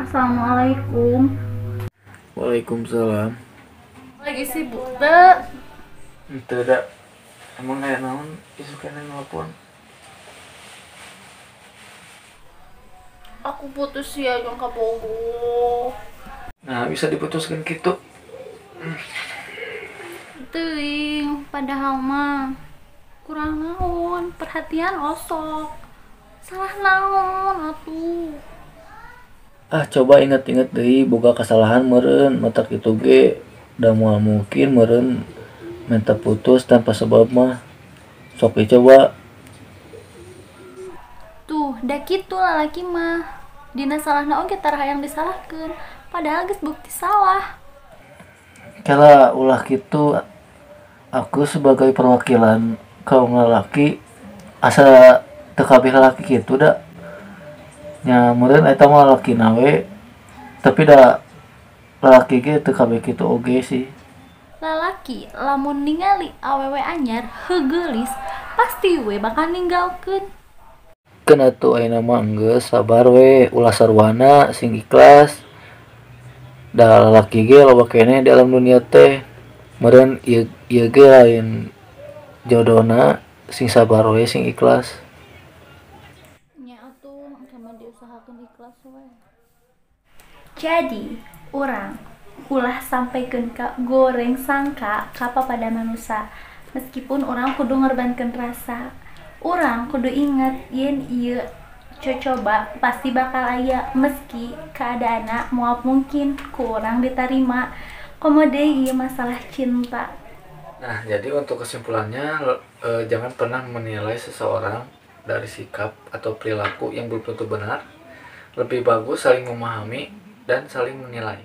Assalamualaikum. Waalaikumsalam. Lagi sibuk teh? Itu dah. Emang kayak naon isu kena nelpon. Aku putus ya jeung kabogoh. Nah, bisa diputuskan gitu. Teuing, padahal mah kurang naon, perhatian osok. Salah naon atuh. Coba inget-inget deui boga kesalahan meureun mata kitu ge da moal mungkin meureun minta putus tanpa sebab mah. Sok dicoba. Tuh, da kitu lalaki mah. Dina salah naon ge tara hayang disalahkeun, padahal geus bukti salah. Kala ulah kitu aku sebagai perwakilan kaum lalaki asa teu kabeh lalaki kitu da. Nya meureun eta mah lalakina we tapi da lalaki ge teu kabeh kitu oge sih. Lalaki lamun ningali awewe anyar heugelis, pasti we bakal ninggalkeun. Keun atuh ayeuna mah geus sabar we ulah sarwana sing ikhlas. Da lalaki ge loba keneh di alam dunia teh. Meureun ieu ge lain jodona sing sabar we sing ikhlas. Nya atuh sama diusahakeun ikhlas we. Jadi, urang ulah sampaikeun ka goreng sangka ka pada manusia. Meskipun orang kudu ngorbankeun rasa, urang kudu inget yen ieu coba pasti bakal aya meski keadaana moal mungkin ku urang ditarima. Komo deui ieu masalah cinta. Nah, jadi untuk kesimpulannya jangan pernah menilai seseorang dari sikap atau perilaku yang belum tentu benar. Lebih bagus saling memahami dan saling menilai.